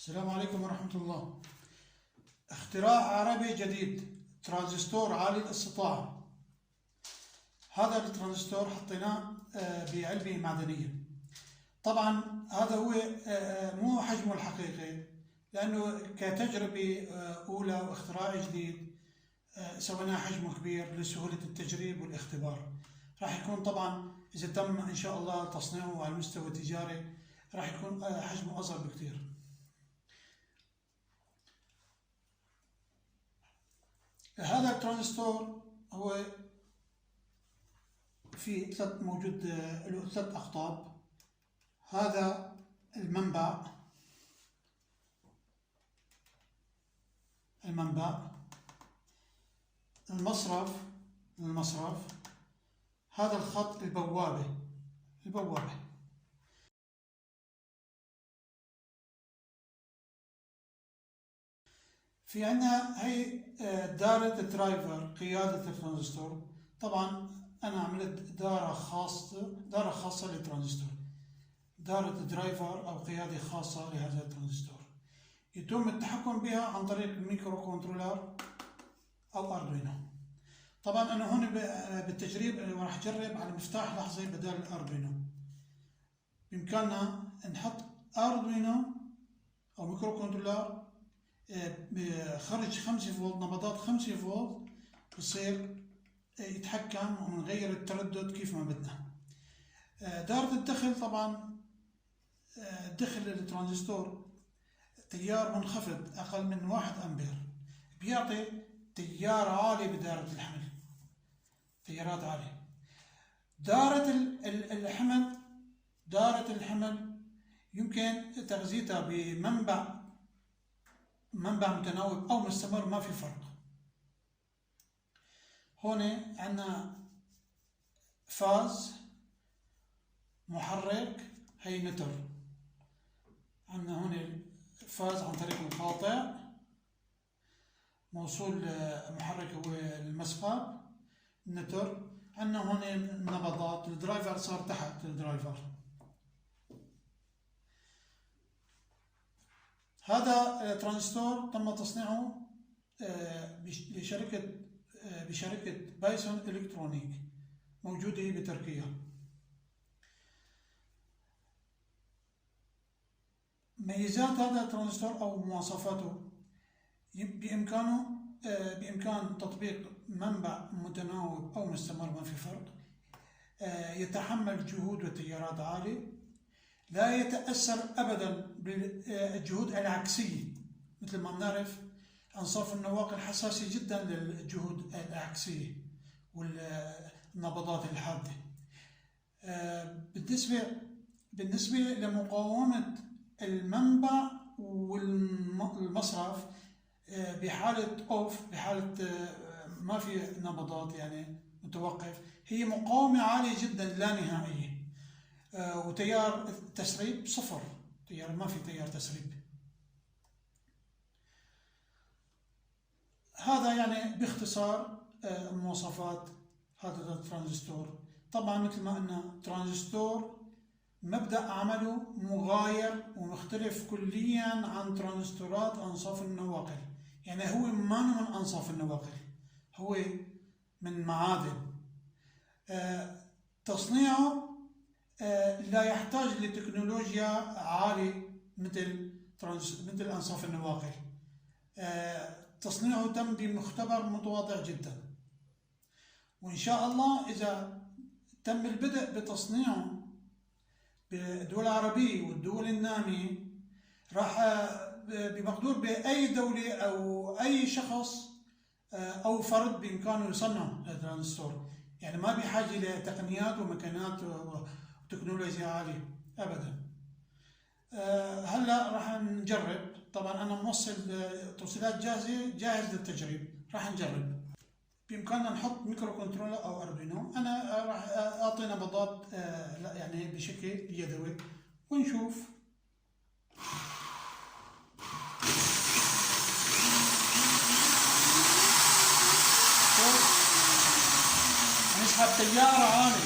السلام عليكم ورحمة الله. اختراع عربي جديد، ترانزستور عالي الاستطاعة. هذا الترانزستور حطيناه بعلبة معدنية. طبعا هذا هو مو حجمه الحقيقي، لأنه كتجربة أولى واختراع جديد سويناه حجمه كبير لسهولة التجريب والاختبار. راح يكون طبعا إذا تم إن شاء الله تصنيعه على المستوى التجاري راح يكون حجمه أصغر بكثير. هذا الترانزستور هو في موجود له ثلاث أقطاب. هذا المنبع، المصرف، هذا الخط البوابة. في عندنا هي دارة الدرايفر، قيادة الترانزستور. طبعا أنا عملت دارة خاصة للترانزستور، دارة درايفر أو قيادة خاصة لهذا الترانزستور. يتم التحكم بها عن طريق الميكرو كنترولر أو أردوينو. طبعا أنا هون بالتجريب أنا راح أجرب على مفتاح لحظي بدل الأردوينو. بإمكاننا نحط أردوينو أو ميكرو كنترولر خرج 5 فولت، نبضات 5 فولت، بصير يتحكم ونغير التردد كيف ما بدنا. دارة الدخل، طبعا دخل الترانزستور تيار منخفض أقل من 1 أمبير، بيعطي تيار عالي بدارة الحمل، تيارات عالية. دارة الحمل يمكن تغذيتها بمنبع متناوب أو مستمر، ما في فرق. هون عندنا فاز محرك، هي نتر. عندنا هون فاز عن طريق القاطع، موصول محرك هو المسقط نتر. عندنا هون النبضات، الدرايفر صار تحت الدرايفر. هذا ترانزستور تم تصنيعه بشركة بايسون إلكترونيك موجودة بتركيا. ميزات هذا الترانزستور أو مواصفاته: بإمكان تطبيق منبع متناوب أو مستمر، ما في فرق. يتحمل جهود وتيارات عالية، لا يتأثر أبدا بالجهود العكسية. مثل ما بنعرف أنصاف النواقل حساسة جدا للجهود العكسية والنبضات الحادة. بالنسبة لمقاومة المنبع والمصرف بحالة أوف، بحالة ما في نبضات يعني متوقف، هي مقاومة عالية جدا لا نهائية. وتيار تسريب صفر، ما في تيار تسريب. هذا يعني باختصار مواصفات هذا الترانزستور. طبعا مثل ما قلنا ترانزستور مبدأ عمله مغاير ومختلف كليا عن ترانزستورات أنصاف النواقل. يعني هو ما من أنصاف النواقل، هو من معادن. تصنيعه لا يحتاج لتكنولوجيا عالية مثل أنصاف النواقل. تصنيعه تم بمختبر متواضع جدا، وإن شاء الله إذا تم البدء بتصنيعه بالدول العربية والدول النامية راح بمقدور بأي دولة أو أي شخص أو فرد بإمكانه يصنع الترانزستور. يعني ما بحاجة لتقنيات ومكانات وتكنولوجيا عالية أبدا. هلا راح نجرب. طبعا أنا موصل توصيلات جاهز للتجريب، راح نجرب. بإمكاننا نحط ميكرو كنترولر أو أردوينو. أنا راح أعطي نبضات يعني بشكل يدوي ونشوف. نسحب تيار عالي.